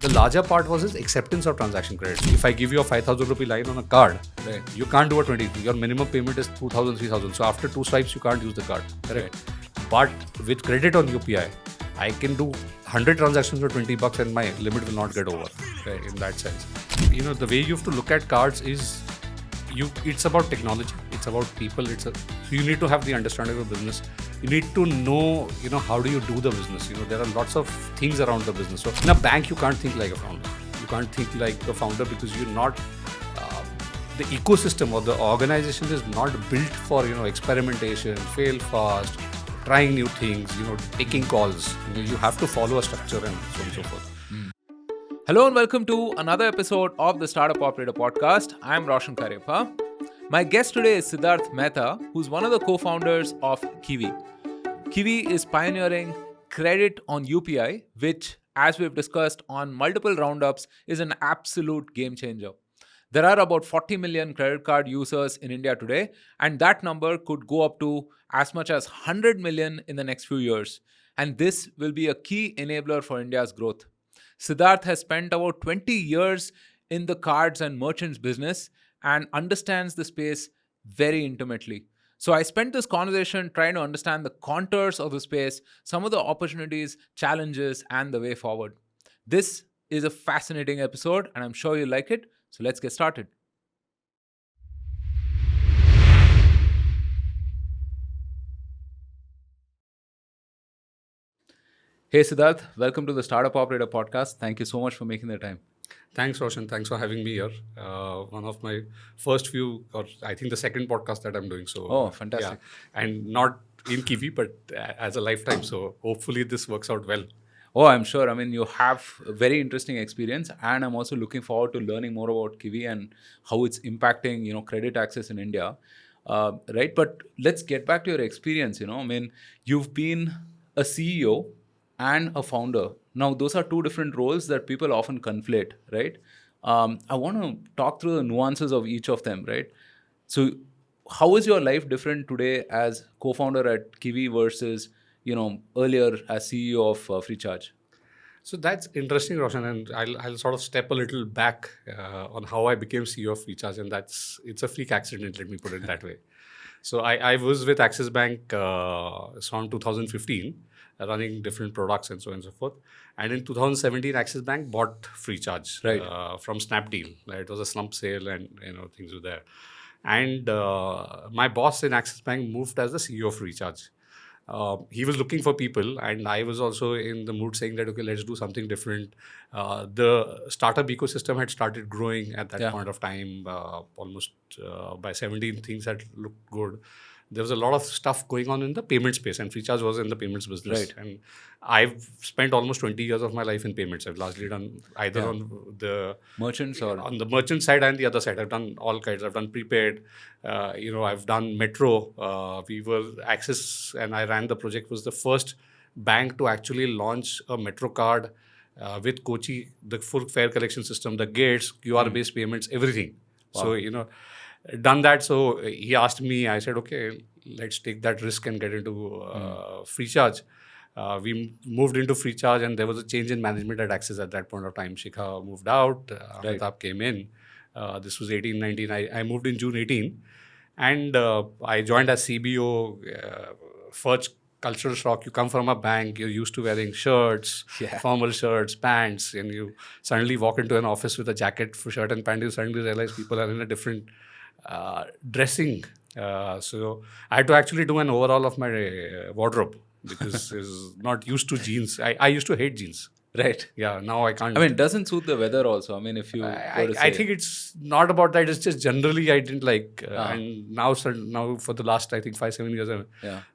The larger part was his acceptance of transaction credit. If I give you a 5,000 rupee line on a card, Right. you can't do a 20. Your minimum payment is 2,000, 3,000. So after 2 swipes, you can't use the card. Correct. But with credit on UPI, I can do 100 transactions for $20 and my limit will not get over. Right, in that sense. You know, the way you have to look at cards is it's about technology, it's about people, so you need to have the understanding of business. You need to know, how do you do the business? There are lots of things around the business. So in a bank, you can't think like a founder. You can't think like a founder because you're not, the ecosystem or the organization is not built for, experimentation, fail fast, trying new things, taking calls. You have to follow a structure and so on and so forth. Hello and welcome to another episode of the Startup Operator Podcast. I'm Roshan Karyappa. My guest today is Siddharth Mehta, who's one of the co-founders of Kiwi. Kiwi is pioneering credit on UPI, which, as we've discussed on multiple roundups, is an absolute game changer. There are about 40 million credit card users in India today, and that number could go up to as much as 100 million in the next few years. And this will be a key enabler for India's growth. Siddharth has spent about 20 years in the cards and merchants business and understands the space very intimately. So I spent this conversation trying to understand the contours of the space, some of the opportunities, challenges, and the way forward. This is a fascinating episode, and I'm sure you'll like it. So let's get started. Hey Siddharth, welcome to the Startup Operator Podcast. Thank you so much for making the time. Thanks, Roshan. Thanks for having me here. One of my first few, or I think the second podcast that I'm doing. So, Oh, fantastic. Yeah. And not in Kiwi, but as a lifetime. So hopefully this works out well. Oh, I'm sure. I mean, you have a very interesting experience, and I'm also looking forward to learning more about Kiwi and how it's impacting, credit access in India, right? But let's get back to your experience. I mean, you've been a CEO and a founder. Now, those are two different roles that people often conflate, right? I want to talk through the nuances of each of them, right? So, how is your life different today as co-founder at Kiwi versus earlier as CEO of FreeCharge? So that's interesting, Roshan, and I'll sort of step a little back on how I became CEO of FreeCharge, and it's a freak accident, let me put it that way. So I was with Axis Bank around 2015, running different products and so on and so forth. And in 2017, Axis Bank bought FreeCharge from Snapdeal. It was a slump sale, and things were there. And my boss in Axis Bank moved as the CEO of FreeCharge. He was looking for people, and I was also in the mood saying that, okay, let's do something different. The startup ecosystem had started growing at that point of time, almost by 17, things had looked good. There was a lot of stuff going on in the payment space, and FreeCharge was in the payments business. Right. And I've spent almost 20 years of my life in payments. I've largely done either on the merchants or on the merchant side and the other side. I've done all kinds. I've done prepaid. I've done Metro. We were Axis, and I ran the project. Was the first bank to actually launch a Metro card with Kochi, the full fare collection system, the gates, QR-based payments, everything. Wow. So done that. So he asked me. I said, okay, let's take that risk and get into FreeCharge. We moved into FreeCharge, and there was a change in management at Axis at that point of time. Shikha moved out, Amitabh came in. This was 18, 19. I moved in June 18, and I joined as CBO. First cultural shock. You come from a bank, you're used to wearing shirts, formal shirts, pants, and you suddenly walk into an office with a jacket for shirt and pants. You suddenly realize people are in a different dressing. So I had to actually do an overhaul of my wardrobe, because is not used to jeans. I used to hate jeans. right. Yeah, now I can't. I mean, it doesn't suit the weather also. I mean, if you I think it's not about that. It's just generally I didn't like. And now for the last, I think, 5-7 years.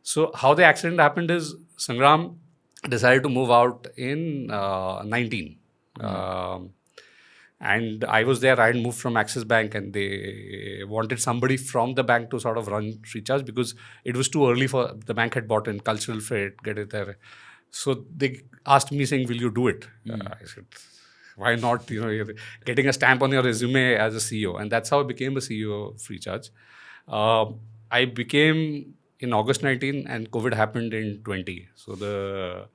So how the accident happened is Sangram decided to move out in 19. And I was there. I had moved from Axis Bank, and they wanted somebody from the bank to sort of run FreeCharge, because it was too early for the bank had bought in cultural freight, get it there. So they asked me saying, will you do it? I said, why not? You're getting a stamp on your resume as a CEO. And that's how I became a CEO of FreeCharge. I became in August 19, and COVID happened in 20. So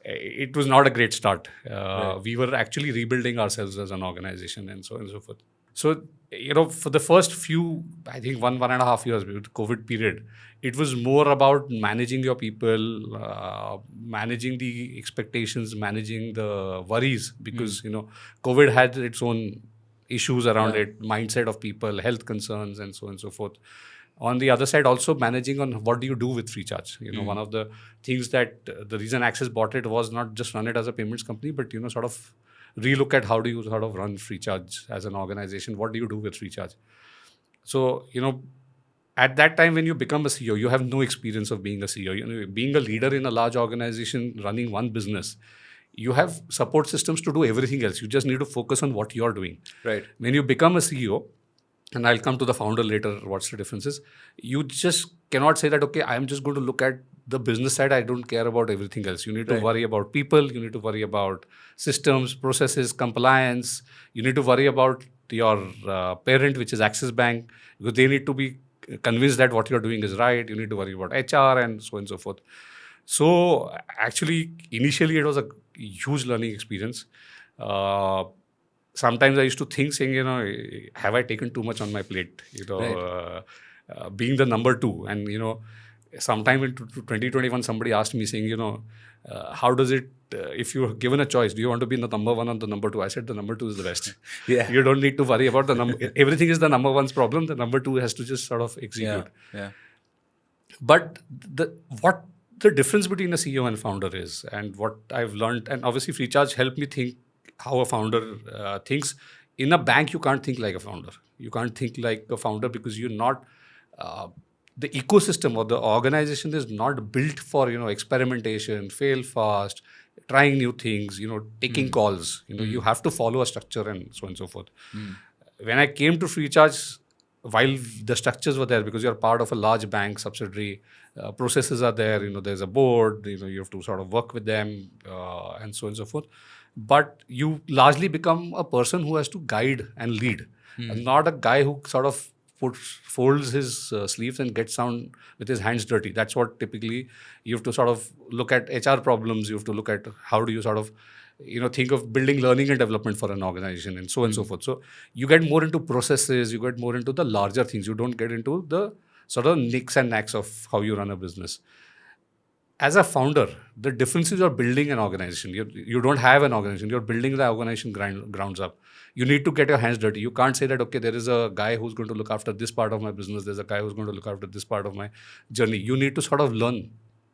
it was not a great start. Right. We were actually rebuilding ourselves as an organization and so on and so forth. So, for the first few, I think 1.5 years, with the COVID period, it was more about managing your people, managing the expectations, managing the worries, because, COVID had its own issues around Yeah. it, mindset of people, health concerns, and so on and so forth. On the other side, also managing on what do you do with Freecharge. One of the things that the reason Axis bought it was not just run it as a payments company, but sort of relook at how do you sort of run Freecharge as an organization. What do you do with Freecharge? So at that time when you become a CEO, you have no experience of being a CEO. Being a leader in a large organization running one business, you have support systems to do everything else. You just need to focus on what you're doing. Right. When you become a CEO, and I'll come to the founder later, what's the difference is, you just cannot say that, okay, I'm just going to look at the business side. I don't care about everything else. You need to Right. worry about people. You need to worry about systems, processes, compliance. You need to worry about your parent, which is Axis Bank, because they need to be convinced that what you're doing is right. You need to worry about HR and so on and so forth. So actually, initially, it was a huge learning experience. Sometimes I used to think, saying, have I taken too much on my plate? Right. Being the number two, and sometime in 2021, somebody asked me, saying, how does it? If you're given a choice, do you want to be in the number one or the number two? I said the number two is the best. Yeah. You don't need to worry about the number. Everything is the number one's problem. The number two has to just sort of execute. Yeah. But what the difference between a CEO and founder is, and what I've learned, and obviously Freecharge helped me think how a founder thinks. In a bank, you can't think like a founder. You can't think like a founder because you're not. The ecosystem or the organization is not built for experimentation, fail fast, trying new things, taking calls. You have to follow a structure and so on and so forth. When I came to Freecharge, while the structures were there, because you're part of a large bank subsidiary, processes are there. There's a board. You have to sort of work with them and so on and so forth. But you largely become a person who has to guide and lead, and not a guy who sort of folds his sleeves and gets down with his hands dirty. That's what typically you have to sort of look at HR problems. You have to look at how do you sort of think of building learning and development for an organization and so on and so forth. So you get more into processes, you get more into the larger things. You don't get into the sort of nicks and knacks of how you run a business. As a founder, the difference is you're building an organization. You don't have an organization. You're building the organization grounds up. You need to get your hands dirty. You can't say that, okay, there is a guy who's going to look after this part of my business. There's a guy who's going to look after this part of my journey. You need to sort of learn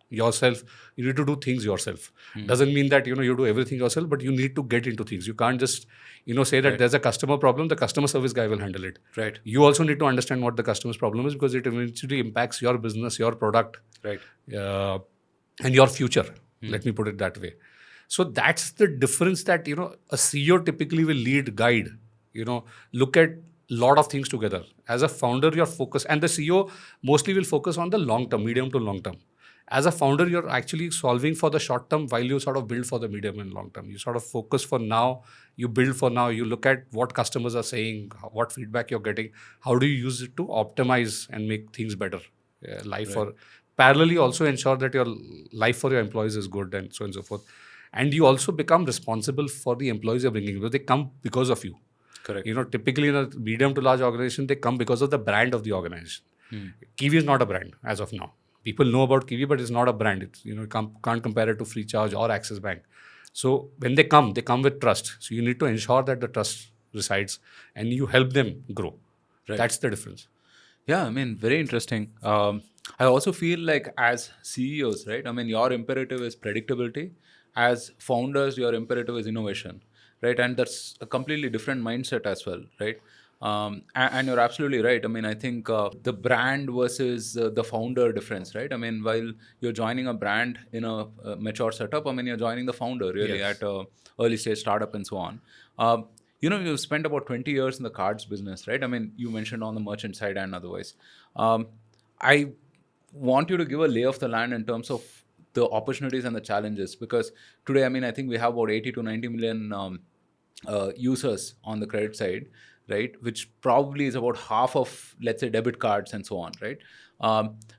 yourself. You need to do things yourself. Doesn't mean that, you do everything yourself, but you need to get into things. You can't just, say that there's a customer problem, the customer service guy will handle it. Right. You also need to understand what the customer's problem is, because it eventually impacts your business, your product. Right. And your future. Let me put it that way. So that's the difference, that, a CEO typically will lead, guide, look at a lot of things together. As a founder, you're focused, and the CEO mostly will focus on the long term, medium to long term. As a founder, you're actually solving for the short term while you sort of build for the medium and long term. You sort of focus for now, you build for now, you look at what customers are saying, what feedback you're getting, how do you use it to optimize and make things better, life for. Parallelly, also ensure that your life for your employees is good and so on and so forth. And you also become responsible for the employees you're bringing, because they come because of you. Correct. Typically in a medium to large organization, they come because of the brand of the organization. Kiwi is not a brand as of now. People know about Kiwi, but it's not a brand. It's, can't compare it to Freecharge or Axis Bank. So when they come with trust. So you need to ensure that the trust resides and you help them grow. Right. That's the difference. Yeah, I mean, very interesting. I also feel like as CEOs, right? I mean, your imperative is predictability. As founders, your imperative is innovation, right? And that's a completely different mindset as well, right? And you're absolutely right. I mean, I think the brand versus the founder difference, right? I mean, while you're joining a brand in a mature setup, I mean, you're joining the founder really at a early stage startup and so on. You've spent about 20 years in the cards business, right? I mean, you mentioned on the merchant side and otherwise. I want you to give a lay of the land in terms of the opportunities and the challenges, because today, I mean, I think we have about 80 to 90 million users on the credit side. right? Which probably is about half of, let's say, debit cards and so on, right?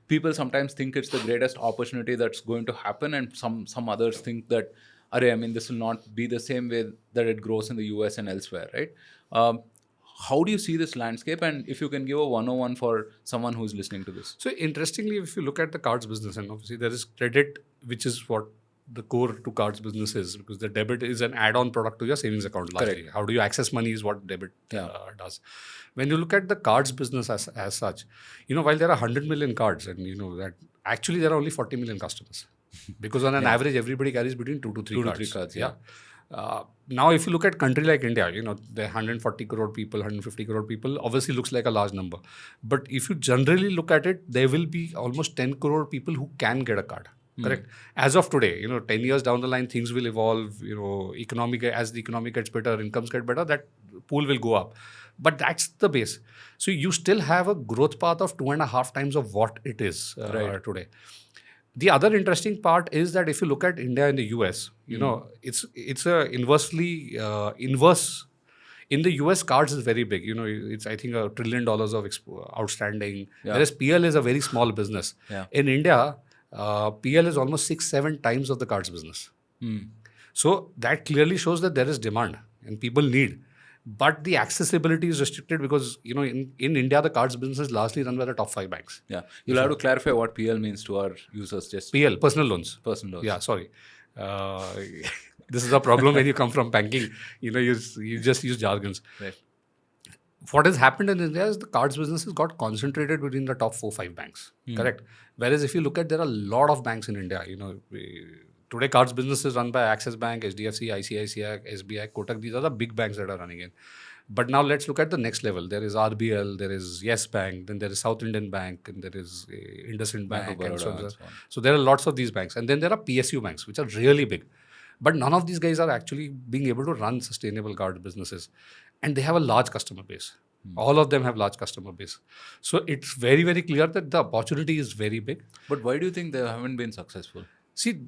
People sometimes think it's the greatest opportunity that's going to happen, and some others think that, I mean, this will not be the same way that it grows in the US and elsewhere, right? Um, how do you see this landscape? And if you can give a 101 for someone who's listening to this. So interestingly, if you look at the cards business, and obviously there is credit, which is what the core to cards business is, because the debit is an add-on product to your savings account largely. Correct. How do you access money is what debit does. When you look at the cards business as such, while there are 100 million cards, and that actually there are only 40 million customers, because on an average everybody carries between 2 to 3 cards. 2 to 3 cards, Now, if you look at country like India, there are 140 crore people, 150 crore people, obviously looks like a large number. But if you generally look at it, there will be almost 10 crore people who can get a card. Correct. As of today, 10 years down the line, things will evolve. As the economy gets better, incomes get better, that pool will go up. But that's the base. So you still have a growth path of 2.5 times of what it is today. The other interesting part is that if you look at India and the US, it's a inverse. In the US, cards is very big. It's I think $1 trillion of outstanding. Whereas PL is a very small business. In India, PL is almost 6-7 times of the cards business. So that clearly shows that there is demand and people need. But the accessibility is restricted because, in India, the cards business is largely run by the top 5 banks. Yeah. You'll have to clarify what PL means to our users. Just PL, personal loans. Personal loans. Yeah, sorry. This is a problem when you come from banking. You just use jargons. Right. What has happened in India is the cards business has got concentrated within the top 4-5 banks. Correct. Whereas if you look at, there are a lot of banks in India. Today, cards business is run by Axis Bank, HDFC, ICICI, SBI, Kotak. These are the big banks that are running it. But now let's look at the next level. There is RBL, there is Yes Bank, then there is South Indian Bank, and there is IndusInd Bank, and so on. So there are lots of these banks. And then there are PSU banks, which are really big. But none of these guys are actually being able to run sustainable card businesses. And they have a large customer base. All of them have large customer base. So it's very, very clear that the opportunity is very big. But why do you think they haven't been successful? See,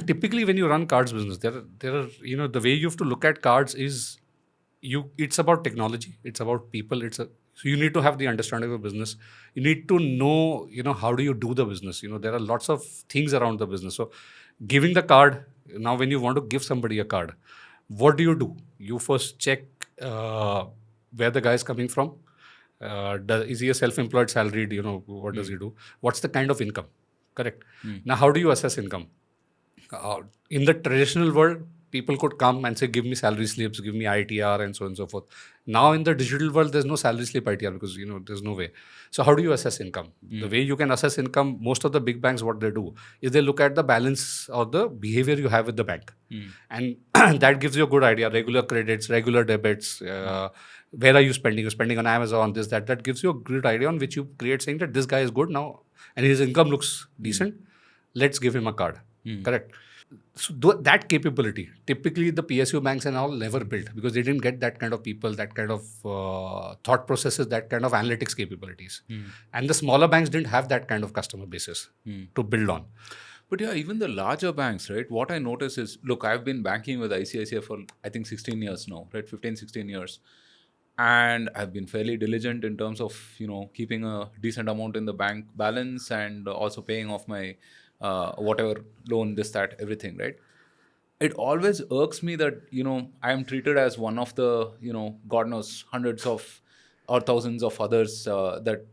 typically when you run cards business, there are the way you have to look at cards is it's about technology, it's about people, so you need to have the understanding of business. You need to know, how do you do the business? There are lots of things around the business. So giving the card, now when you want to give somebody a card, what do? You first check where the guy is coming from. Is he a self-employed, salaried? What does he do? What's the kind of income? Correct. Now, how do you assess income? In the traditional world, people could come and say, give me salary slips, give me ITR, and so on and so forth. Now, in the digital world, there's no salary slip ITR because, there's no way. So how do you assess income? The way you can assess income, most of the big banks, what they do is they look at the balance or the behavior you have with the bank. And that gives you a good idea. Regular credits, regular debits, where are you spending? You're spending on Amazon, this, that. That gives you a good idea on which you create saying that this guy is good now and his income looks decent. Let's give him a card. Correct. So that capability, typically the PSU banks and all never built because they didn't get that kind of people, that kind of thought processes, that kind of analytics capabilities. And the smaller banks didn't have that kind of customer basis to build on. But yeah, even the larger banks, right? What I notice is, look, I've been banking with ICICI for, I think, 16 years now, right? 15, 16 years. And I've been fairly diligent in terms of, keeping a decent amount in the bank balance and also paying off my whatever loan, this, that, everything, right? It always irks me that, I am treated as one of the, God knows, hundreds of or thousands of others that,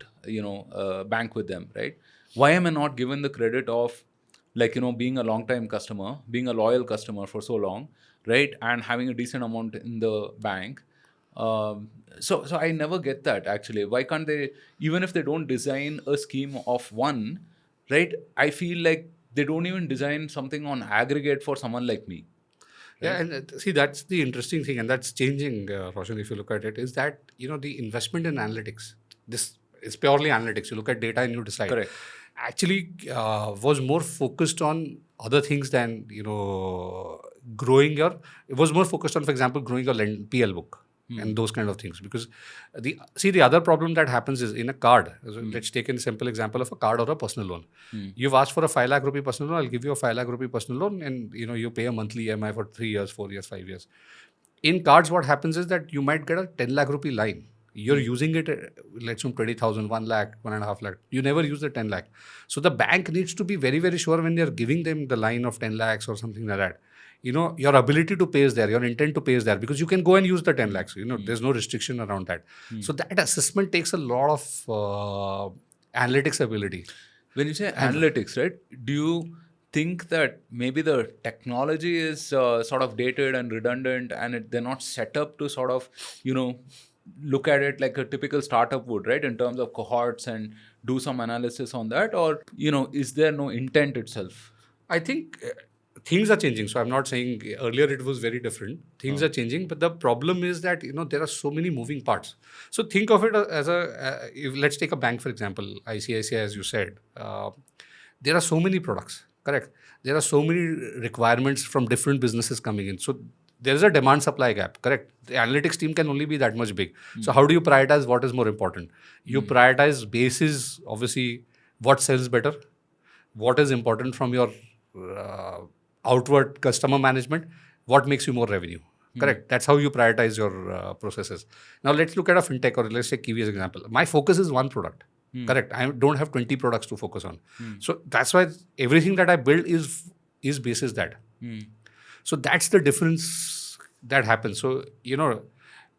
bank with them, right? Why am I not given the credit of, being a long-time customer, being a loyal customer for so long, right? And having a decent amount in the bank. So I never get that, actually. Why can't they, even if they don't design a scheme of one, right? I feel like they don't even design something on aggregate for someone like me. Right? Yeah, and see, that's the interesting thing, and that's changing, Roshan, if you look at it, is that, the investment in analytics, this is purely analytics. You look at data and you decide. Correct. Actually was more focused on other things than, growing it was more focused on, for example, growing your PL book. And those kind of things. Because the other problem that happens is in a card, let's take a simple example of a card or a personal loan. You've asked for a 5 lakh rupee personal loan, I'll give you a 5 lakh rupee personal loan and you pay a monthly EMI for 3 years, 4 years, 5 years. In cards, what happens is that you might get a 10 lakh rupee line You're using it, let's assume 20,000, 1 lakh, 1.5 lakh. You never use the 10 lakh. So the bank needs to be very, very sure when they're giving them the line of 10 lakhs or something like that. Your ability to pay is there, your intent to pay is there, because you can go and use the 10 lakhs. There's no restriction around that. So that assessment takes a lot of analytics ability. When you say analytics, right? Do you think that maybe the technology is sort of dated and redundant, and they're not set up to sort of, look at it like a typical startup would, right? In terms of cohorts and do some analysis on that, or is there no intent itself? I think things are changing. So I'm not saying earlier it was very different. Things are changing, but the problem is that there are so many moving parts. So think of it as let's take a bank for example, ICICI, as you said. There are so many products, correct? There are so many requirements from different businesses coming in. So there is a demand supply gap, correct? The analytics team can only be that much big. So how do you prioritize what is more important? You prioritize basis, obviously, what sells better, what is important from your outward customer management, what makes you more revenue, correct? That's how you prioritize your processes. Now let's look at a fintech, or let's take Kiwi as an example. My focus is one product, correct? I don't have 20 products to focus on. So that's why everything that I build is basis that. So that's the difference that happens. So,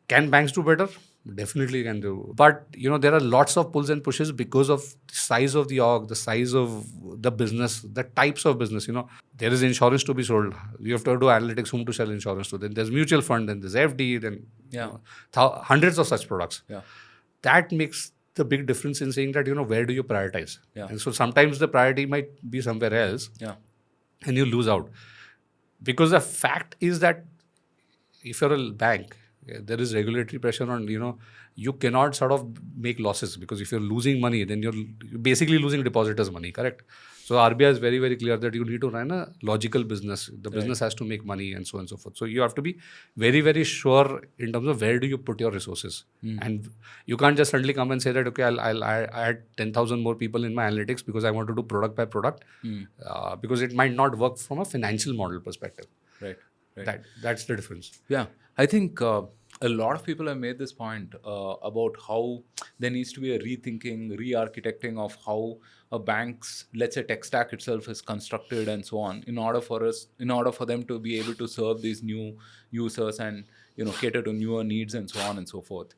can banks do better? Definitely can do. But, there are lots of pulls and pushes because of the size of the org, the size of the business, the types of business. There is insurance to be sold. You have to do analytics, whom to sell insurance to. Then there's mutual fund, then there's FD, then hundreds of such products. Yeah. That makes the big difference in saying that, where do you prioritize? Yeah. And so sometimes the priority might be somewhere else. Yeah. And you lose out. Because the fact is that if you're a bank, there is regulatory pressure on, you cannot sort of make losses, because if you're losing money, then you're basically losing depositors' money, correct? So RBI is very, very clear that you need to run a logical business. The business has to make money and so on and so forth. So you have to be very, very sure in terms of where do you put your resources. And you can't just suddenly come and say that, okay, I'll add 10,000 more people in my analytics because I want to do product by product, because it might not work from a financial model perspective. Right. That's the difference. Yeah. I think a lot of people have made this point about how there needs to be a rethinking, re-architecting of how a bank's, let's say, tech stack itself is constructed and so on, in order for them to be able to serve these new users and cater to newer needs and so on and so forth.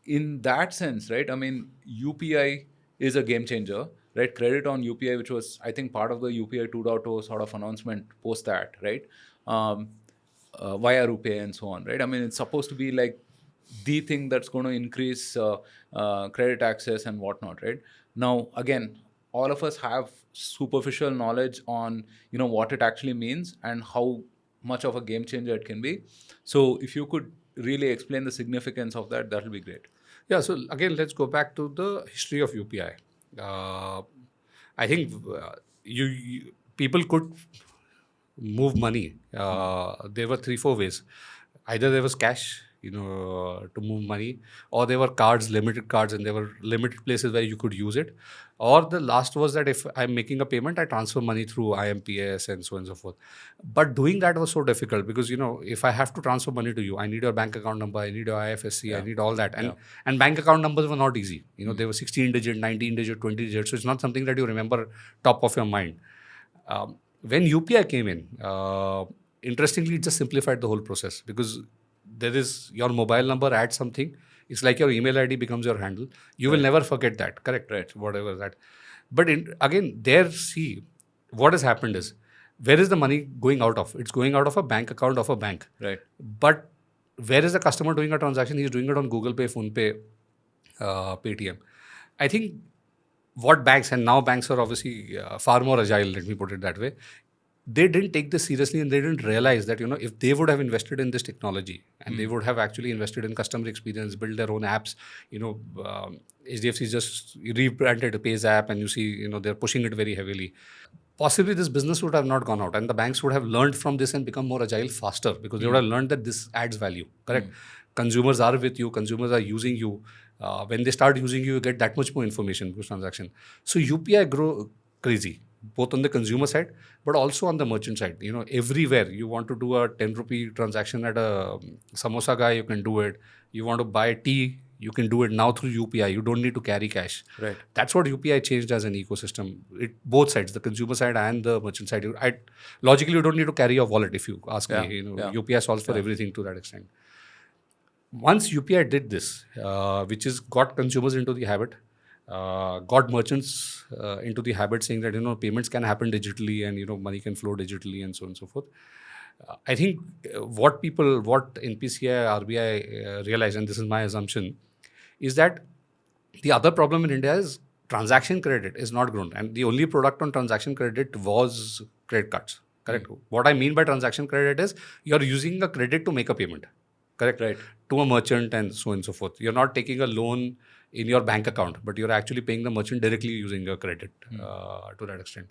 In that sense, right? I mean, UPI is a game changer, right? Credit on UPI, which was, I think, part of the UPI 2.0 sort of announcement post that, right? Via RuPay and so on, right? I mean, it's supposed to be like the thing that's going to increase credit access and whatnot, right? Now, again, all of us have superficial knowledge on, what it actually means and how much of a game changer it can be. So if you could really explain the significance of that, that'll be great. Yeah, so again, let's go back to the history of UPI. I think people could move money. There were 3-4 ways. Either there was cash, to move money, or there were cards, limited cards, and there were limited places where you could use it. Or the last was that if I'm making a payment, I transfer money through IMPS and so on and so forth. But doing that was so difficult because, if I have to transfer money to you, I need your bank account number, I need your IFSC, I need all that. And bank account numbers were not easy. They were 16 digit, 19 digit, 20 digit. So it's not something that you remember top of your mind. When UPI came in, interestingly, it just simplified the whole process, because there is your mobile number, add something. It's like your email ID becomes your handle. You will never forget that, correct? Right. Whatever that. But see, what has happened is, where is the money going out of? It's going out of a bank account of a bank. Right. But where is the customer doing a transaction? He's doing it on Google Pay, PhonePe, Paytm. I think what banks, and now banks are obviously far more agile, let me put it that way, they didn't take this seriously, and they didn't realize that, if they would have invested in this technology and they would have actually invested in customer experience, build their own apps, HDFC just rebranded a Pays app, and you see, they're pushing it very heavily. Possibly this business would have not gone out, and the banks would have learned from this and become more agile faster, because they would have learned that this adds value, correct? Consumers are with you, consumers are using you. When they start using you, you get that much more information post transaction. So UPI grew crazy. both on the consumer side, but also on the merchant side. Everywhere you want to do a 10 rupee transaction at a samosa guy, you can do it. You want to buy tea, you can do it now through UPI. You don't need to carry cash. Right. That's what UPI changed as an ecosystem. Both sides, the consumer side and the merchant side. Logically, you don't need to carry your wallet if you ask me. UPI solves for everything to that extent. Once UPI did this, which is got consumers into the habit, got merchants into the habit, saying that payments can happen digitally and money can flow digitally and so on and so forth. I think what NPCI, RBI realized, and this is my assumption, is that the other problem in India is transaction credit is not grown, and the only product on transaction credit was credit cards. Correct. What I mean by transaction credit is you're using a credit to make a payment. Correct. Right. To a merchant and so on and so forth. You're not taking a loan in your bank account, but you're actually paying the merchant directly using your credit to that extent.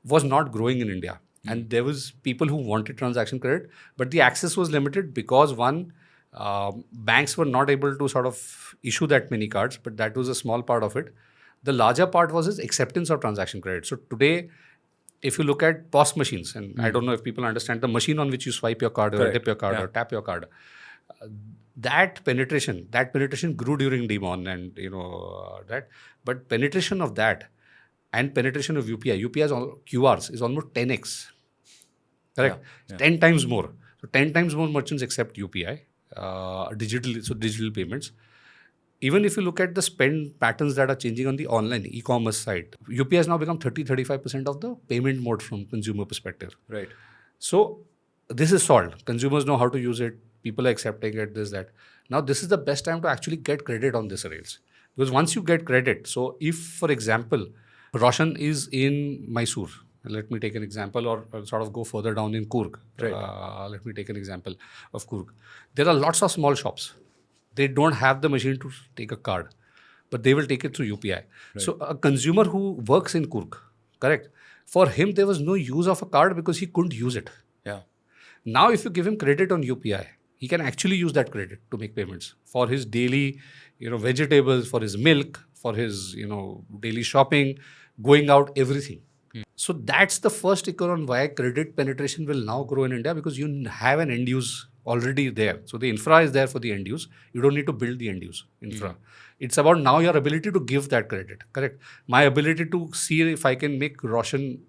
Was not growing in India. And there was people who wanted transaction credit, but the access was limited because banks were not able to sort of issue that many cards, but that was a small part of it. The larger part was its acceptance of transaction credit. So today, if you look at POS machines, and I don't know if people understand the machine on which you swipe your card or dip your card or tap your card, that penetration grew during Demon and that, but penetration of that and penetration of UPI's QRs is almost 10x. Correct. 10 times more. So 10 times more merchants accept UPI digital payments. Even if you look at the spend patterns that are changing on the online e-commerce side, UPI has now become 30-35% of the payment mode from consumer perspective. Right. So this is solved. Consumers know how to use it. People are accepting it, this, that. Now, this is the best time to actually get credit on this rails. Because once you get credit, so if, for example, Roshan is in Mysore, let me take an example, or sort of go further down in Coorg. Right. Let me take an example of Coorg. There are lots of small shops. They don't have the machine to take a card, but they will take it through UPI. Right. So a consumer who works in Coorg, correct, for him, there was no use of a card because he couldn't use it. Yeah. Now, if you give him credit on UPI, he can actually use that credit to make payments for his daily, vegetables, for his milk, for his, daily shopping, going out, everything. So that's the first ticker on why credit penetration will now grow in India, because you have an end use already there. So the infra is there for the end use. You don't need to build the end use infra. It's about now your ability to give that credit. Correct. My ability to see if I can make Roshan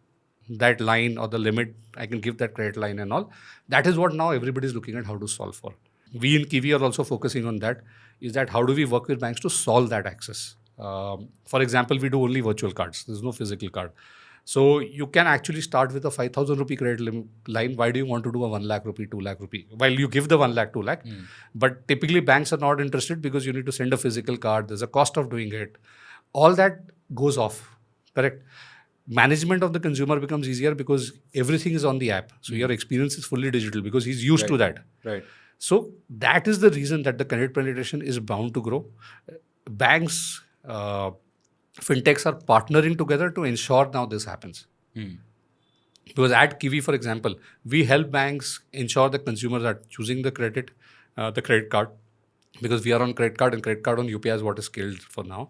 that line or the limit, I can give that credit line and all. That is what now everybody is looking at how to solve for. We in Kiwi are also focusing on that, is that how do we work with banks to solve that access. For example, we do only virtual cards. There's no physical card. So you can actually start with a 5,000 rupee credit line. Why do you want to do a 1 lakh rupee, 2 lakh rupee? Well, you give the 1 lakh, 2 lakh. But typically banks are not interested because you need to send a physical card. There's a cost of doing it. All that goes off. Correct. Management of the consumer becomes easier because everything is on the app. So your experience is fully digital because he's used to that. Right. So that is the reason that the credit penetration is bound to grow. Banks, fintechs are partnering together to ensure now this happens. Because at Kiwi, for example, we help banks ensure that consumers are choosing the credit card, because we are on credit card and credit card on UPI is what is scaled for now.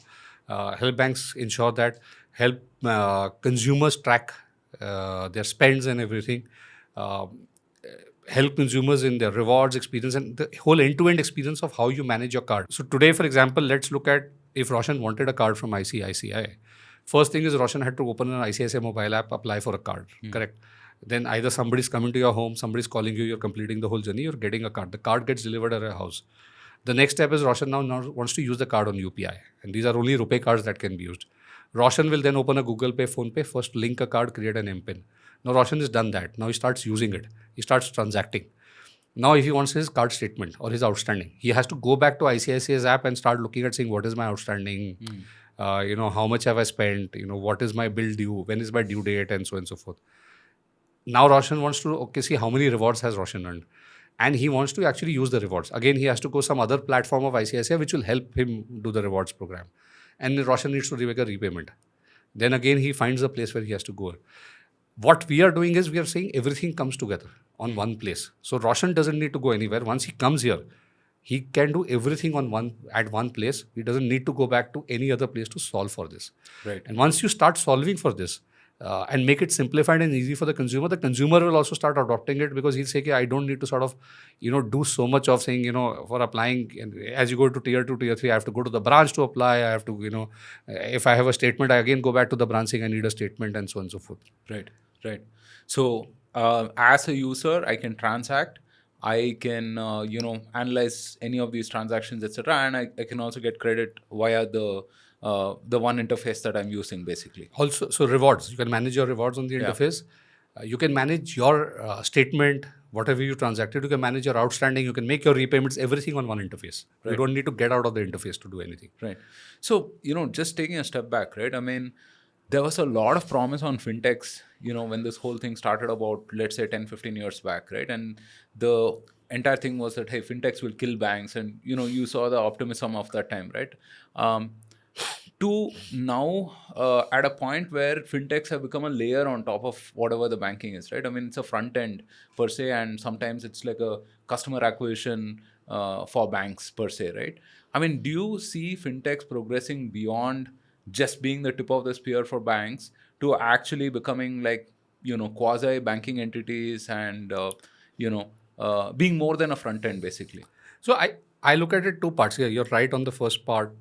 Help banks ensure that, help consumers track their spends and everything, help consumers in their rewards experience and the whole end-to-end experience of how you manage your card. So today, for example, let's look at if Roshan wanted a card from ICICI. First thing is Roshan had to open an ICICI mobile app, apply for a card, correct? Then either somebody's coming to your home, somebody's calling you, you're completing the whole journey, you're getting a card. The card gets delivered at your house. The next step is Roshan now wants to use the card on UPI. And these are only RuPay cards that can be used. Roshan will then open a Google Pay, Phone Pay, first link a card, create an MPIN. Now Roshan has done that. Now he starts using it. He starts transacting. Now if he wants his card statement or his outstanding, he has to go back to ICICI's app and start looking at saying, what is my outstanding? How much have I spent? What is my bill due? When is my due date? And so on and so forth. Now Roshan wants to, see how many rewards has Roshan earned. And he wants to actually use the rewards. Again, he has to go some other platform of ICICI which will help him do the rewards program. And Roshan needs to make a repayment. Then again, he finds a place where he has to go. What we are doing is we are saying everything comes together on one place. So Roshan doesn't need to go anywhere. Once he comes here, he can do everything at one place. He doesn't need to go back to any other place to solve for this. Right. And once you start solving for this, and make it simplified and easy for the consumer will also start adopting it because he'll say, okay, I don't need to sort of, do so much of saying, for applying. And as you go to tier 2, tier 3, I have to go to the branch to apply. I have to, if I have a statement, I again go back to the branch saying I need a statement and so on and so forth. Right, right. So as a user, I can transact. I can, analyze any of these transactions, etc., and I can also get credit via the one interface that I'm using, basically. Also, so rewards. You can manage your rewards on the interface. You can manage your statement, whatever you transacted. You can manage your outstanding. You can make your repayments, everything on one interface. Right. You don't need to get out of the interface to do anything. Right. So, just taking a step back, right? I mean, there was a lot of promise on fintechs, when this whole thing started about, let's say, 10, 15 years back, right? And the entire thing was that, hey, fintechs will kill banks. And, you saw the optimism of that time, right? To now at a point where fintechs have become a layer on top of whatever the banking is, right? I mean, it's a front end per se, and sometimes it's like a customer acquisition for banks per se, right? I mean, do you see fintechs progressing beyond just being the tip of the spear for banks to actually becoming like, quasi banking entities and, being more than a front end, basically? So I look at it two parts here. You're right on the first part.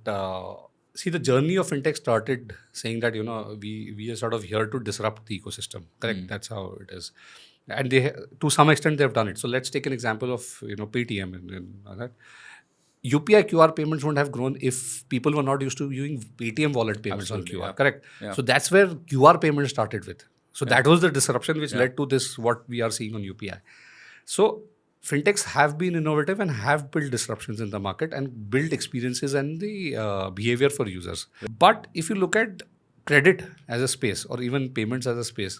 See, the journey of fintech started saying that, we are sort of here to disrupt the ecosystem. Correct? That's how it is. And they, to some extent, they've done it. So let's take an example of, Paytm and that. UPI QR payments wouldn't have grown if people were not used to using Paytm wallet payments on QR. Yeah. Correct? Yeah. So that's where QR payments started with. So that was the disruption which led to this, what we are seeing on UPI. So fintechs have been innovative and have built disruptions in the market and built experiences and the behavior for users. But if you look at credit as a space or even payments as a space,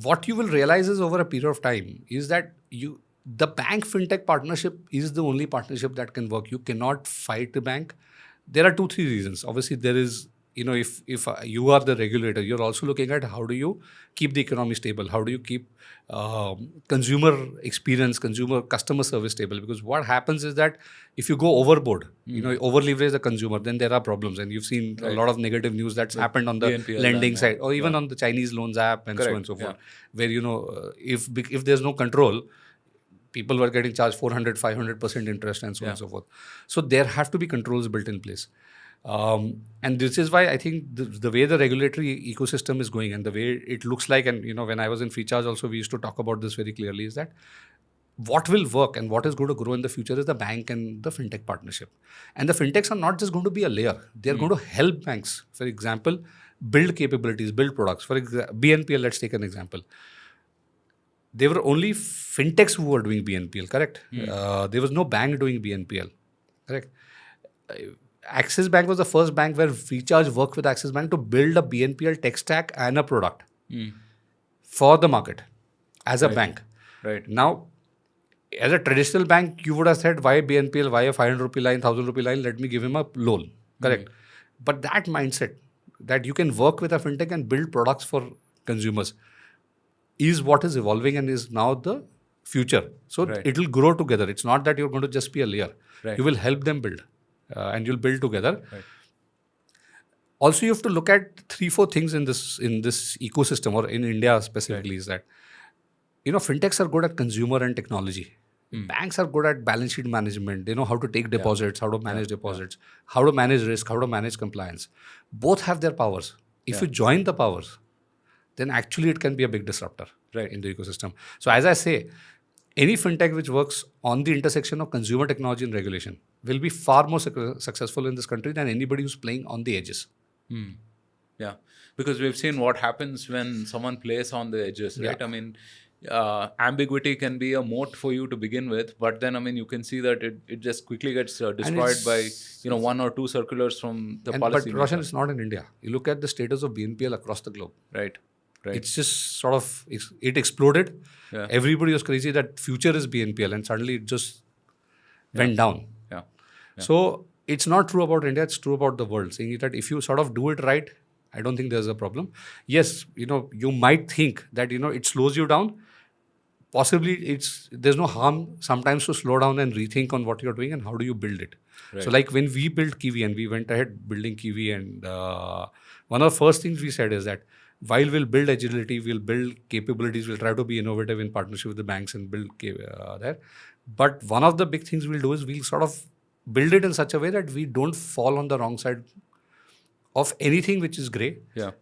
what you will realize is over a period of time is that the bank fintech partnership is the only partnership that can work. You cannot fight the bank. There are 2-3 reasons. Obviously, there is, if you are the regulator, you're also looking at how do you keep the economy stable? How do you keep consumer experience, customer service stable? Because what happens is that if you go overboard, over leverage the consumer, then there are problems. And you've seen a lot of negative news that's happened on the BNPL lending side or even on the Chinese loans app and so on and so forth, where, if there's no control, people were getting charged 400, 500% interest and so on and so forth. So there have to be controls built in place. And this is why I think the way the regulatory ecosystem is going and the way it looks like, and when I was in Free Charge also, we used to talk about this very clearly, is that what will work and what is going to grow in the future is the bank and the fintech partnership. And the fintechs are not just going to be a layer. They're going to help banks, for example, build capabilities, build products. For example, BNPL, let's take an example. There were only fintechs who were doing BNPL, correct? There was no bank doing BNPL, correct? Axis Bank was the first bank where FreeCharge worked with Axis Bank to build a BNPL tech stack and a product for the market as a bank. Right. Now, as a traditional bank, you would have said, why BNPL, why a 500 rupee line, 1000 rupee line, let me give him a loan, correct? But that mindset that you can work with a fintech and build products for consumers is what is evolving and is now the future. So it will grow together. It's not that you're going to just be a layer. Right. You will help them build and you'll build together. Right. Also, you have to look at 3-4 things in this ecosystem or in India specifically is that, fintechs are good at consumer and technology. Banks are good at balance sheet management. They know how to take deposits, how to manage deposits, how to manage risk, how to manage compliance. Both have their powers. If you join the powers, then actually it can be a big disruptor in the ecosystem. So as I say, any fintech which works on the intersection of consumer technology and regulation will be far more successful in this country than anybody who's playing on the edges. Yeah, because we've seen what happens when someone plays on the edges, right? I mean, ambiguity can be a moat for you to begin with, but then, I mean, you can see that it just quickly gets destroyed by, 1 or 2 circulars from the policy. But Roshan, it's not in India. You look at the status of BNPL across the globe. Right. It's just sort of, it exploded. Yeah. Everybody was crazy that future is BNPL and suddenly it just went down. Yeah. So it's not true about India, it's true about the world. Saying that if you sort of do it right, I don't think there's a problem. Yes, you might think that, it slows you down. Possibly there's no harm sometimes to slow down and rethink on what you're doing and how do you build it. Right. So like when we built Kiwi and we went ahead building Kiwi and one of the first things we said is that while we'll build agility, we'll build capabilities, we'll try to be innovative in partnership with the banks and build there. But one of the big things we'll do is we'll sort of build it in such a way that we don't fall on the wrong side of anything which is grey. Yeah.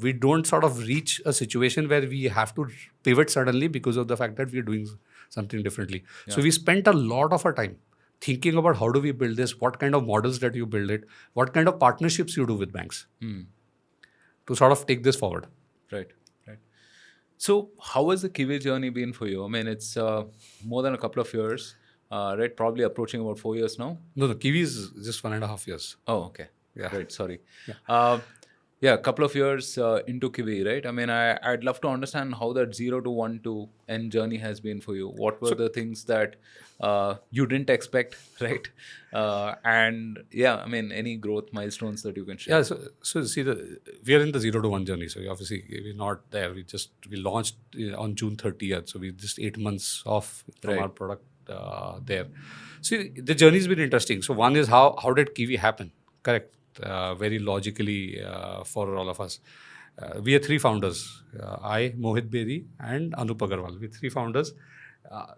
We don't sort of reach a situation where we have to pivot suddenly because of the fact that we're doing something differently. Yeah. So we spent a lot of our time thinking about how do we build this, what kind of models that you build it, what kind of partnerships you do with banks to sort of take this forward. Right. So how has the Kiwi journey been for you? I mean, it's more than a couple of years, right? Probably approaching about 4 years now. No, Kiwi is just 1.5 years. Oh, okay. Yeah. Right. Sorry. Yeah. A couple of years into Kiwi, right? I mean, I'd love to understand how that 0 to 1 to N journey has been for you. What were the things that you didn't expect, right? And yeah, I mean, any growth milestones that you can share? Yeah, so see, we are in the 0 to 1 journey. So obviously we're not there. We launched on June 30th. So we're just 8 months off from our product there. So the journey's been interesting. So one is how did Kiwi happen? Correct. Very logically for all of us. We are 3 founders. I, Mohit Bedi and Anup Agarwal. We're 3 founders.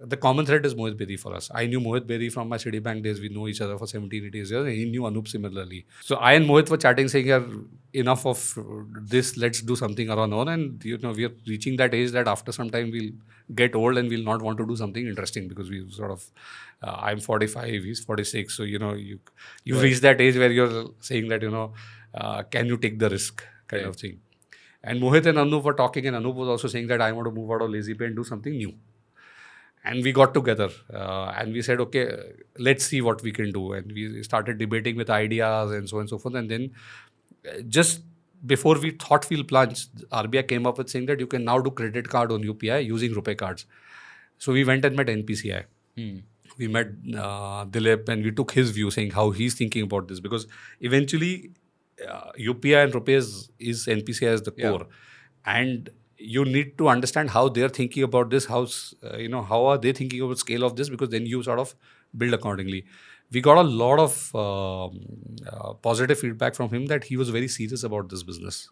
The common thread is Mohit Bedi for us. I knew Mohit Bedi from my Citibank days. We know each other for 17, 18 years. He knew Anup similarly. So I and Mohit were chatting saying, "Yeah, enough of this. Let's do something on our own." And we are reaching that age that after some time we'll get old and we'll not want to do something interesting because we sort of, I'm 45, he's 46. So, you reach that age where you're saying that, can you take the risk kind of thing. And Mohit and Anup were talking, and Anup was also saying that I want to move out of lazy pay and do something new. And we got together and we said, okay, let's see what we can do. And we started debating with ideas and so on and so forth. And then just before we thought we'll plunge, RBI came up with saying that you can now do credit card on UPI using RuPay cards. So we went and met NPCI. We met Dilip and we took his view saying how he's thinking about this. Because eventually UPI and RuPay is NPCI as the core. And you need to understand how they're thinking about this, how are they thinking about scale of this, because then you sort of build accordingly. We got a lot of positive feedback from him that he was very serious about this business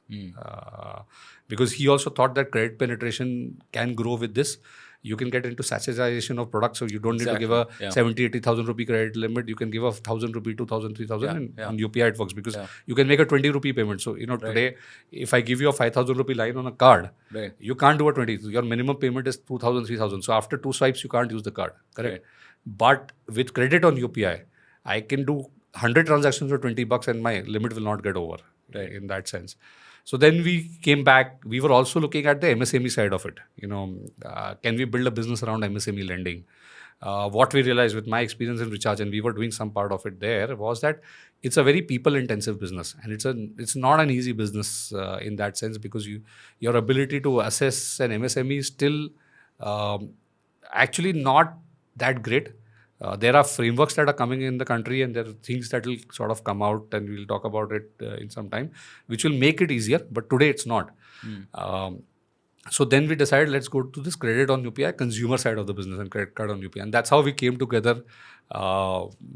because he also thought that credit penetration can grow with this. You can get into sachetization of products, so you don't need to give a 70,000-80,000 rupee credit limit. You can give a 1,000 rupee, 2,000, 3,000, and on UPI it works because you can make a 20 rupee payment. So today, if I give you a 5,000 rupee line on a card, you can't do a 20. Your minimum payment is 2,000, 3,000. So after 2 swipes, you can't use the card. Correct. But with credit on UPI, I can do 100 transactions for $20 and my limit will not get over. In that sense. So then we came back. We were also looking at the MSME side of it. Can we build a business around MSME lending? What we realized with my experience in Recharge, and we were doing some part of it there, was that it's a very people-intensive business, and it's not an easy business in that sense because your ability to assess an MSME is still actually not that great. There are frameworks that are coming in the country and there are things that will sort of come out and we'll talk about it in some time, which will make it easier. But today it's not. So then we decided let's go to this credit on UPI, consumer side of the business and credit card on UPI. And that's how we came together.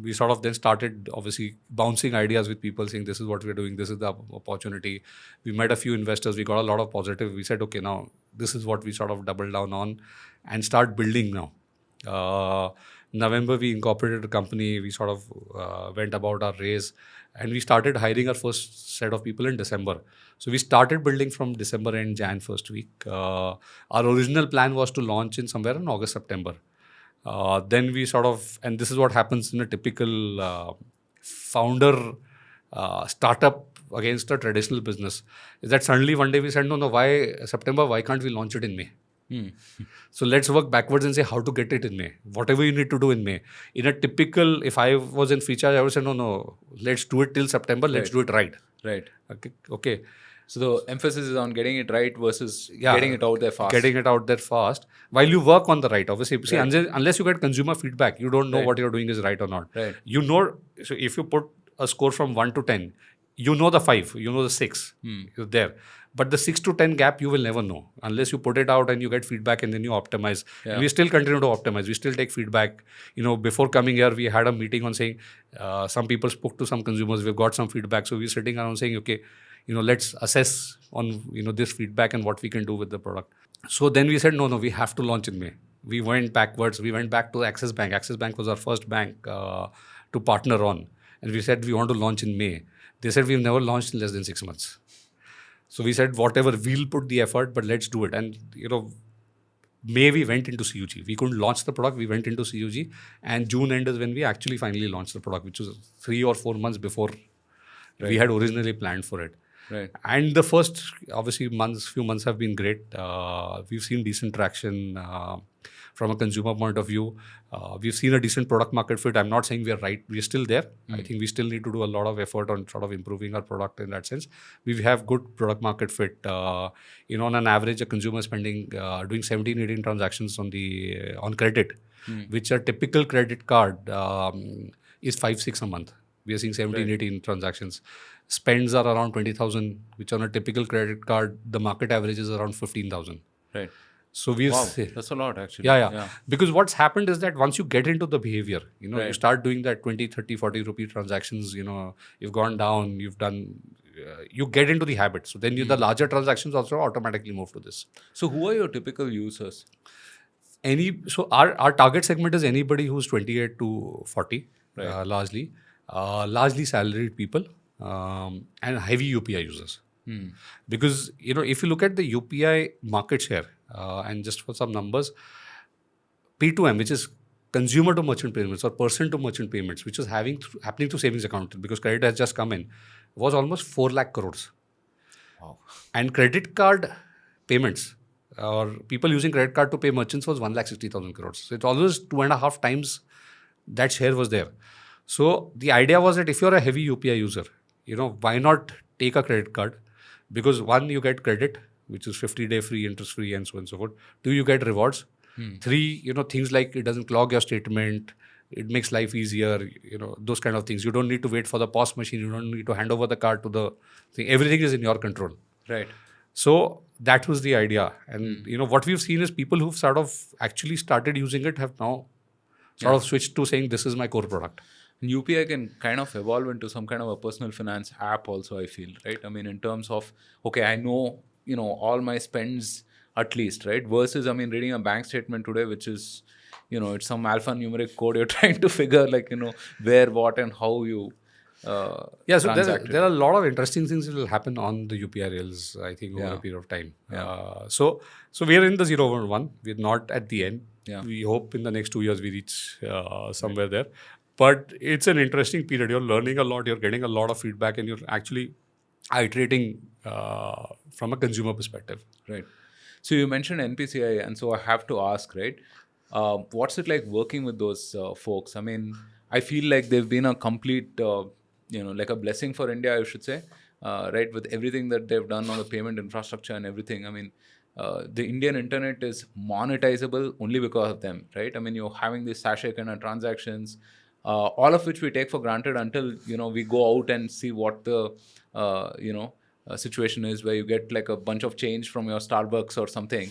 We sort of then started obviously bouncing ideas with people saying this is what we're doing, this is the opportunity. We met a few investors, we got a lot of positive. We said, okay, now this is what we sort of double down on and start building now. November, we incorporated a company. We sort of went about our raise and we started hiring our first set of people in December. So we started building from December and Jan first week. Our original plan was to launch in somewhere in August, September. Then we sort of, and this is what happens in a typical founder startup against a traditional business, is that suddenly one day we said, no, why September? Why can't we launch it in May? So let's work backwards and say how to get it in May. Whatever you need to do in May. In a typical, if I was in Freecharge, I would say, no, let's do it till September. Let's do it right. Right. Okay. So the emphasis is on getting it right versus getting it out there fast. Getting it out there fast while you work on the right. Obviously, see, unless you get consumer feedback, you don't know what you're doing is right or not. Right. So if you put a score from 1 to 10, you know the 5, you know the 6, you're there. But the 6 to 10 gap, you will never know unless you put it out and you get feedback and then you optimize. And we still continue to optimize. We still take feedback. Before coming here, we had a meeting on saying some people spoke to some consumers. We've got some feedback. So we're sitting around saying, okay, let's assess on, this feedback and what we can do with the product. So then we said, no, we have to launch in May. We went backwards. We went back to Axis Bank. Axis Bank was our first bank to partner on. And we said, we want to launch in May. They said, we've never launched in less than 6 months. So we said, whatever, we'll put the effort, but let's do it. And, May we went into CUG. We couldn't launch the product. We went into CUG. And June end is when we actually finally launched the product, which was 3 or 4 months before we had originally planned for it. Right. And the first, obviously, few months have been great. We've seen decent traction from a consumer point of view. We've seen a decent product market fit. I'm not saying we are right. We're still there. I think we still need to do a lot of effort on sort of improving our product in that sense. We have good product market fit. On an average, a consumer spending, doing 17, 18 transactions on credit, which a typical credit card is 5, 6 a month. We are seeing 17, 18 transactions. Spends are around 20,000, which on a typical credit card, the market average is around 15,000. Right. So we've that's a lot actually. Yeah. Because what's happened is that once you get into the behavior, you start doing that 20, 30, 40 rupee transactions, you've gone down, you've done, you get into the habit. So then the larger transactions also automatically move to this. So who are your typical users? So our target segment is anybody who's 28 to 40, largely. Largely salaried people and heavy UPI users. Because, if you look at the UPI market share, and just for some numbers, P2M, which is consumer to merchant payments or person to merchant payments, which is happening through savings account because credit has just come in, was almost 4 lakh crores. Wow. And credit card payments or people using credit card to pay merchants was 1,60,000 crores. So it's almost 2.5 times that share was there. So the idea was that if you're a heavy UPI user, why not take a credit card? Because one, you get credit, which is 50-day free, interest-free, and so on and so forth. 2, you get rewards. 3, things like it doesn't clog your statement. It makes life easier, those kind of things. You don't need to wait for the POS machine. You don't need to hand over the card to the thing. Everything is in your control. Right. So that was the idea. And, what we've seen is people who've sort of actually started using it have now sort of switched to saying, this is my core product. And UPI can kind of evolve into some kind of a personal finance app also, I feel, right? I mean, in terms of, okay, I know, all my spends at least, right? Versus, reading a bank statement today, which is, it's some alphanumeric code you're trying to figure, where, what, and how you so there are a lot of interesting things that will happen on the UPI rails, I think, over a period of time. So we are in the 0-1. We're not at the end. We hope in the next 2 years we reach somewhere there. But it's an interesting period. You're learning a lot. You're getting a lot of feedback, and you're actually iterating from a consumer perspective. Right. So you mentioned NPCI, and so I have to ask, right? What's it like working with those folks? I feel like they've been a complete, like a blessing for India, I should say, right? With everything that they've done on the payment infrastructure and everything. The Indian internet is monetizable only because of them, right? You're having these sachet kind of transactions. All of which we take for granted until we go out and see what the situation is, where you get like a bunch of change from your Starbucks or something,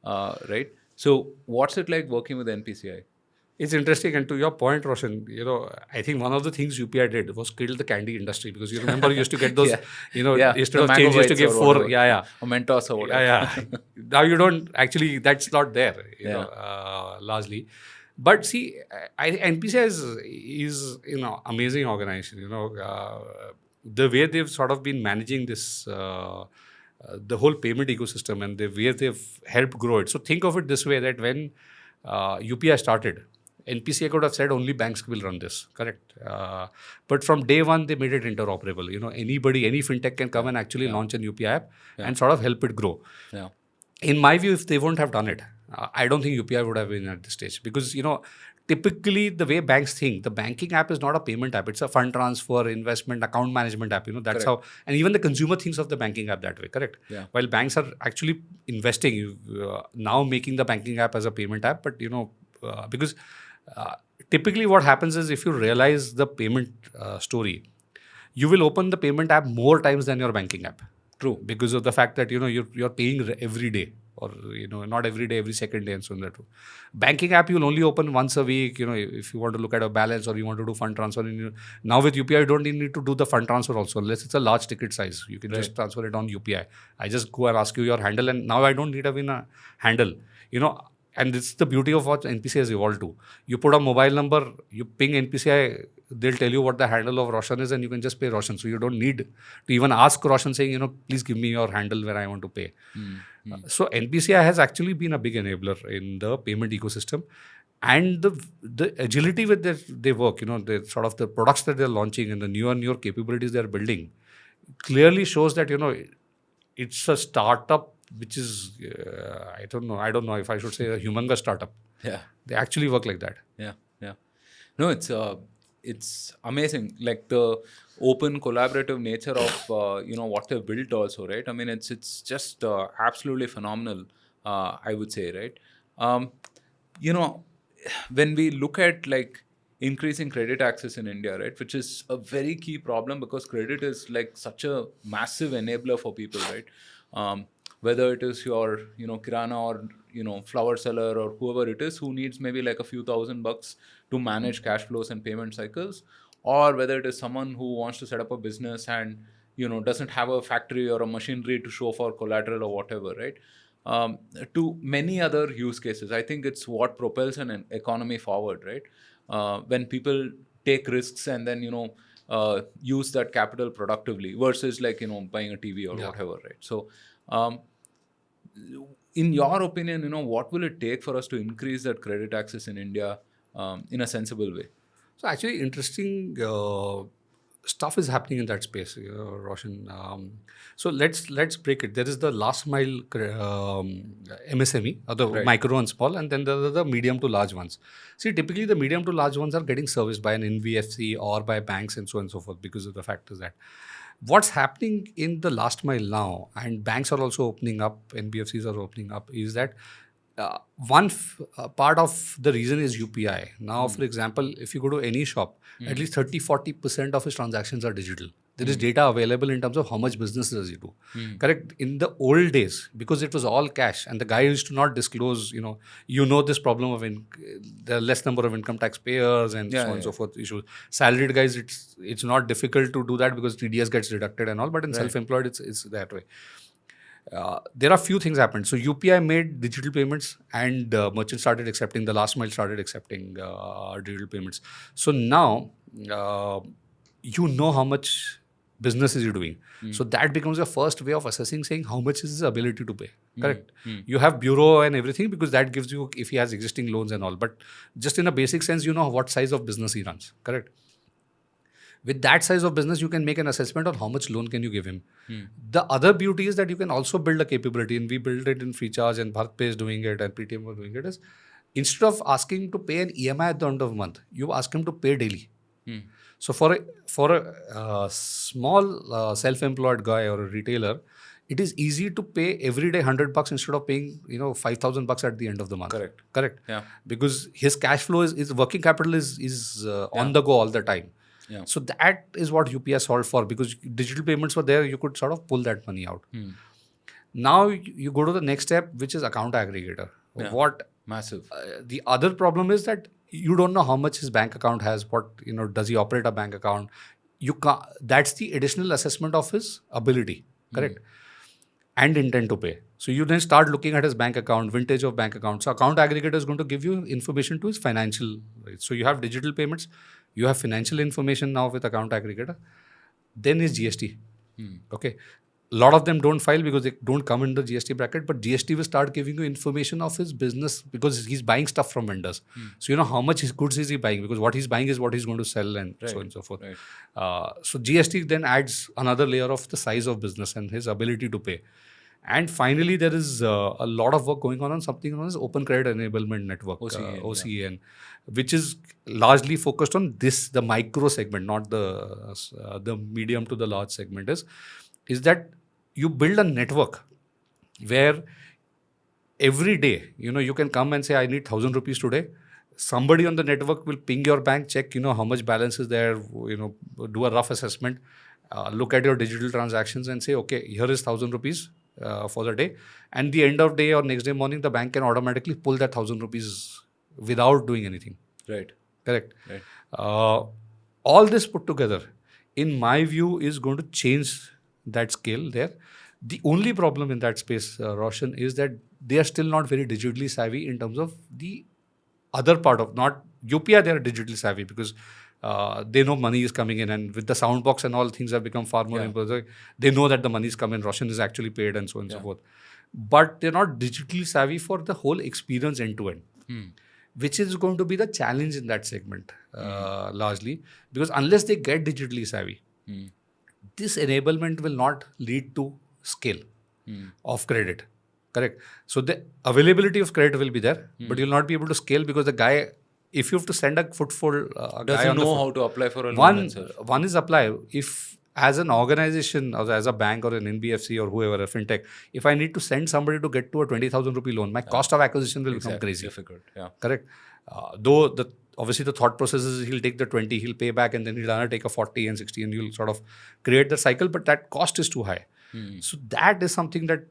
right? So what's it like working with NPCI? It's interesting, and to your point, Roshan, I think one of the things UPI did was kill the candy industry, because you remember you used to get those, instead of change, you used to give 4, or Mentos or whatever. Now you don't actually. That's not there, largely. But see, NPCI is amazing organization. The way they've sort of been managing this, the whole payment ecosystem, and the way they've helped grow it. So think of it this way: that when UPI started, NPCI could have said only banks will run this, correct? But from day one, they made it interoperable. Anybody, any fintech can come and actually launch an UPI app and sort of help it grow. Yeah. In my view, if they wouldn't have done it, I don't think UPI would have been at this stage, because, typically the way banks think, the banking app is not a payment app. It's a fund transfer, investment, account management app. That's correct. How, and even the consumer thinks of the banking app that way, correct? Yeah. While banks are actually investing, now making the banking app as a payment app, but, because typically what happens is, if you realize the payment story, you will open the payment app more times than your banking app. True. Because of the fact that, you're paying every day. or not every day, every second day, and so on that. Banking app you'll only open once a week. If you want to look at a balance or you want to do fund transfer. And now with UPI, you don't need to do the fund transfer also unless it's a large ticket size. You can just transfer it on UPI. I just go and ask you your handle, and now I don't need even a handle. And it's the beauty of what NPCI has evolved to. You put a mobile number, you ping NPCI, they'll tell you what the handle of Roshan is, and you can just pay Roshan. So you don't need to even ask Roshan saying, please give me your handle where I want to pay. So NPCI has actually been a big enabler in the payment ecosystem. And the agility with they work, the sort of the products that they're launching and the newer capabilities they're building clearly shows that, it's a startup which is, I don't know if I should say a humongous startup. Yeah. They actually work like that. Yeah. No, it's amazing. Like the open collaborative nature of, what they've built also, right? I mean, it's just absolutely phenomenal, I would say, right? When we look at like increasing credit access in India, right, which is a very key problem because credit is like such a massive enabler for people, right? Whether it is your, kirana or, flower seller or whoever it is who needs maybe like a few $1,000 to manage cash flows and payment cycles, or whether it is someone who wants to set up a business and, doesn't have a factory or a machinery to show for collateral or whatever, right? To many other use cases. I think it's what propels an economy forward, right? When people take risks and then, use that capital productively versus like, buying a TV or whatever, right? So, in your opinion, what will it take for us to increase that credit access in India in a sensible way? So actually interesting stuff is happening in that space, Roshan. So let's break it. There is the last mile MSME, or the micro and small, and then there are the medium to large ones. See, typically the medium to large ones are getting serviced by an NBFC or by banks and so on and so forth, because of the fact is that what's happening in the last mile now, and banks are also opening up, NBFCs are opening up, is that one part of the reason is UPI. Now, for example, if you go to any shop, at least 30-40% of his transactions are digital. There is data available in terms of how much business does he do. Correct? In the old days, because it was all cash and the guy used to not disclose, this problem of the less number of income tax payers and so on and so forth issues. Salaried guys, it's not difficult to do that because TDS gets deducted and all, but in self-employed, it's that way. There are few things happened. So UPI made digital payments and merchants started accepting, the last mile started accepting digital payments. So now, how much business is he doing. So that becomes your first way of assessing, saying how much is his ability to pay. Correct? You have bureau and everything because that gives you if he has existing loans and all. But just in a basic sense, you know what size of business he runs. Correct? With that size of business, you can make an assessment on how much loan can you give him. The other beauty is that you can also build a capability, and we built it in FreeCharge, and BharatPay is doing it, and Paytm was doing it. Is instead of asking to pay an EMI at the end of the month, you ask him to pay daily. So for a small self-employed guy or a retailer, it is easy to pay every day $100 instead of paying $5,000 at the end of the month. Correct. Yeah. Because his cash flow is working capital is on the go all the time. Yeah. So that is what UPI solved for, because digital payments were there, you could sort of pull that money out. Now you go to the next step, which is account aggregator. Yeah. What massive? The other problem is that you don't know how much his bank account has. What does he operate a bank account? You can't. That's the additional assessment of his ability. Correct. And intent to pay. So you then start looking at his bank account, vintage of bank account. So account aggregator is going to give you information to his financial. Right? So you have digital payments, you have financial information now with account aggregator. Then is GST. Okay. A lot of them don't file because they don't come in the GST bracket, but GST will start giving you information of his business because he's buying stuff from vendors. So you know how much his goods is he buying, because what he's buying is what he's going to sell and so on and so forth. So GST then adds another layer of the size of business and his ability to pay. And finally, there is a lot of work going on something known as Open Credit Enablement Network, OCEN, which is largely focused on the micro segment, not the medium to the large segment. Is that you build a network where every day, you can come and say, I need 1,000 rupees today. Somebody on the network will ping your bank, check, how much balance is there, do a rough assessment, look at your digital transactions and say, okay, here is 1,000 rupees. for the day, and the end of day or next day morning, the bank can automatically pull that 1,000 rupees without doing anything. Right. Correct. Right. All this put together, in my view, is going to change that scale there. The only problem in that space, Roshan, is that they are still not very digitally savvy in terms of the other part of not UPI. They are digitally savvy because they know money is coming in, and with the sound box and all, things have become far more important. They know that the money is coming, Roshan is actually paid, and so on and so forth. But they're not digitally savvy for the whole experience end to end, which is going to be the challenge in that segment largely, because unless they get digitally savvy, this enablement will not lead to scale of credit. Correct. So the availability of credit will be there, but you'll not be able to scale because the guy, if you have to send a footfall, a guy Doesn't on the know foot, how to apply for a loan himself. one is apply. If as an organization or as a bank or an NBFC or whoever, a fintech, if I need to send somebody to get to a 20,000 rupee loan, my cost of acquisition will become crazy. Difficult. Yeah. Correct. Though obviously the thought process is he'll take the 20, he'll pay back, and then he'll take a 40 and 60, and you'll sort of create the cycle, but that cost is too high. So that is something that,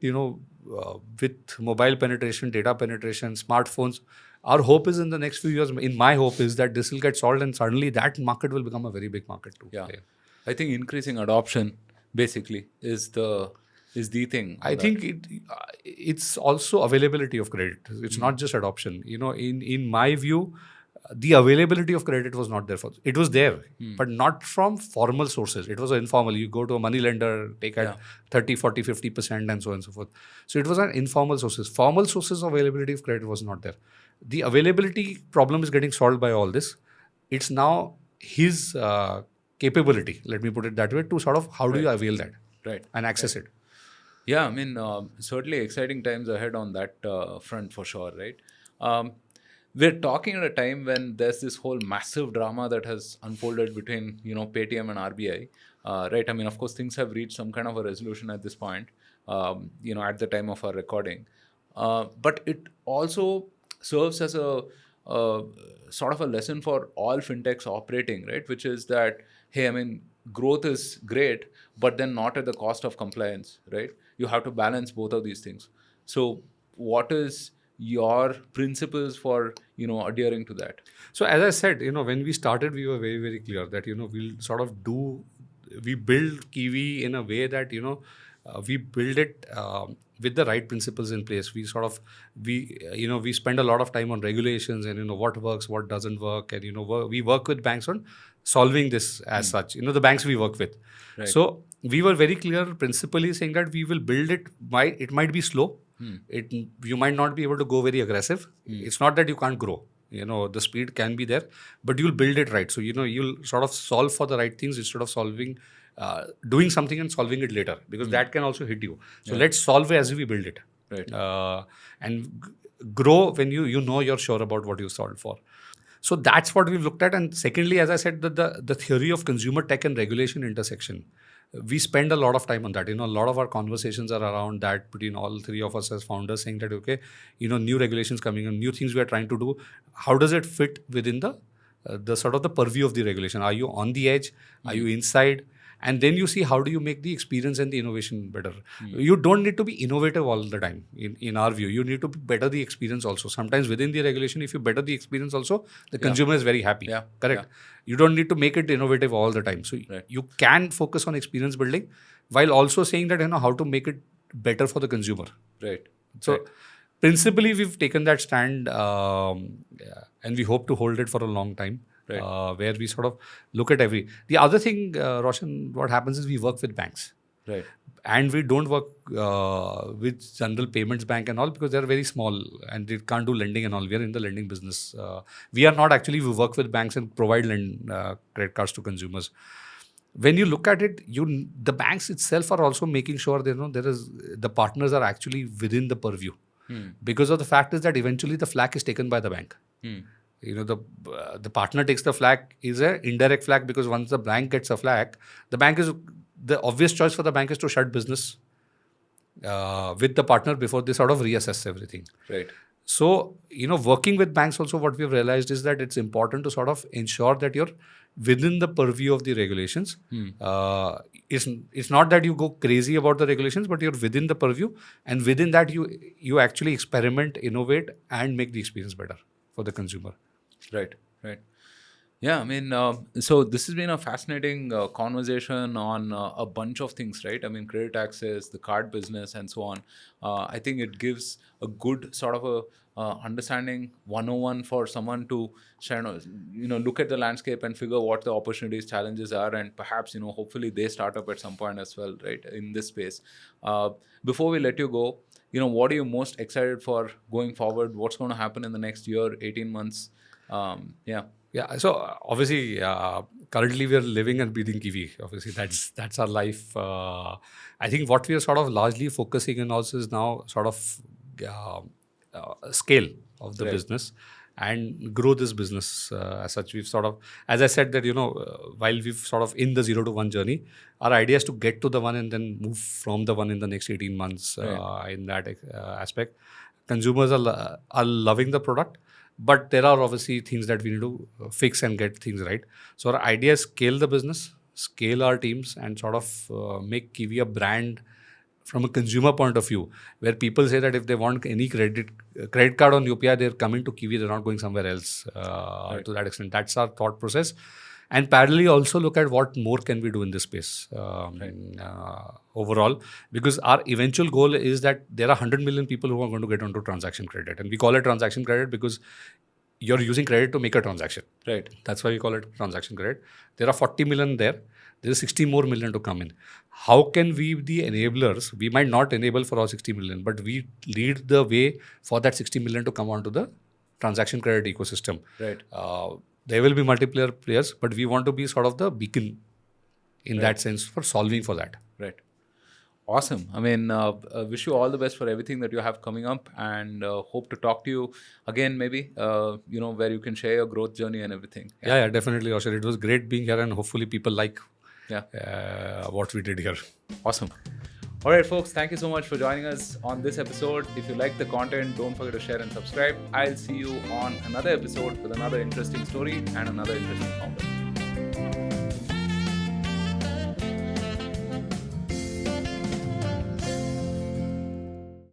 with mobile penetration, data penetration, smartphones, our hope is in the next few years, in my hope is that this will get solved, and suddenly that market will become a very big market too. Yeah. I think increasing adoption basically is the thing. I think it's also availability of credit. It's not just adoption. In my view, the availability of credit was not there it was there, but not from formal sources. It was informal. You go to a money lender, take at 30, 40, 50%, and so on and so forth. So it was an informal sources. Formal sources of availability of credit was not there. The availability problem is getting solved by all this. It's now his capability, let me put it that way, to sort of how do you avail that and access it. Yeah, I mean, certainly exciting times ahead on that front for sure, right? We're talking at a time when there's this whole massive drama that has unfolded between, Paytm and RBI, right? I mean, of course, things have reached some kind of a resolution at this point, at the time of our recording. But it also serves as a sort of a lesson for all fintechs operating, right? Which is that, hey, I mean, growth is great, but then not at the cost of compliance, right? You have to balance both of these things. So what is your principles for, adhering to that? So as I said, when we started, we were very, very clear that, we build Kiwi in a way that, we build it with the right principles in place. We we spend a lot of time on regulations and, what works, what doesn't work. And, we work with banks on solving this as such, the banks we work with. Right. So we were very clear principally saying that we will build it. It might be slow. You might not be able to go very aggressive. It's not that you can't grow. The speed can be there, but you'll build it right. So, you'll sort of solve for the right things instead of doing something and solving it later, because that can also hit you. So let's solve it as we build it. Right. And grow when you're sure about what you solved for. So that's what we've looked at. And secondly, as I said, the theory of consumer tech and regulation intersection, we spend a lot of time on that. A lot of our conversations are around that between all three of us as founders, saying that, okay, new regulations coming in, new things we are trying to do. How does it fit within the sort of the purview of the regulation? Are you on the edge? Are you inside? And then you see how do you make the experience and the innovation better. You don't need to be innovative all the time, in our view. You need to better the experience also. Sometimes within the regulation, if you better the experience also, the consumer is very happy. Yeah. Correct. Yeah. You don't need to make it innovative all the time. So you can focus on experience building while also saying that, how to make it better for the consumer. Right. So principally, we've taken that stand and we hope to hold it for a long time. Right. Where we sort of look at the other thing, Roshan, what happens is we work with banks. Right. And we don't work with general payments bank and all, because they're very small and they can't do lending and all. We are in the lending business. We work with banks and provide credit cards to consumers. When you look at it, the banks itself are also making sure that the partners are actually within the purview. Because of the fact is that eventually the flak is taken by the bank. The partner takes the flak is an indirect flak, because once the bank gets a flak, the obvious choice for the bank is to shut business with the partner before they sort of reassess everything. Right. So, working with banks also, what we've realized is that it's important to sort of ensure that you're within the purview of the regulations. It's not that you go crazy about the regulations, but you're within the purview, and within that you actually experiment, innovate, and make the experience better for the consumer. Right, right. Yeah, I mean, so this has been a fascinating conversation on a bunch of things, right? I mean, credit access, the card business, and so on. I think it gives a good sort of a understanding 101 for someone to look at the landscape and figure what the opportunities, challenges are, and perhaps hopefully they start up at some point as well, right, in this space. Before we let you go, what are you most excited for going forward? What's going to happen in the next year, 18 months? Yeah, so obviously, currently we are living and breathing Kiwi. Obviously, that's our life. I think what we are sort of largely focusing on also is now sort of scale of the business and grow this business as such. We've sort of, as I said, that while we've sort of in the 0 to 1 journey, our idea is to get to the 1 and then move from the 1 in the next 18 months in that aspect. Consumers are loving the product. But there are obviously things that we need to fix and get things right. So our idea is scale the business, scale our teams, and sort of make Kiwi a brand from a consumer point of view, where people say that if they want any credit card on UPI, they're coming to Kiwi, they're not going somewhere else. To that extent, that's our thought process. And parallelly also look at what more can we do in this space overall, because our eventual goal is that there are 100 million people who are going to get onto transaction credit, and we call it transaction credit because you're using credit to make a transaction. Right. That's why we call it transaction credit. There are 40 million there. There is 60 more million to come in. How can we be the enablers? We might not enable for all 60 million, but we lead the way for that 60 million to come onto the transaction credit ecosystem. Right. There will be multiple players, but we want to be sort of the beacon in that sense for solving for that. Right. Awesome. I mean, wish you all the best for everything that you have coming up, and hope to talk to you again, maybe, where you can share your growth journey and everything. Yeah, definitely, Osher. It was great being here, and hopefully people like what we did here. Awesome. All right, folks, thank you so much for joining us on this episode. If you like the content, don't forget to share and subscribe. I'll see you on another episode with another interesting story and another interesting founder.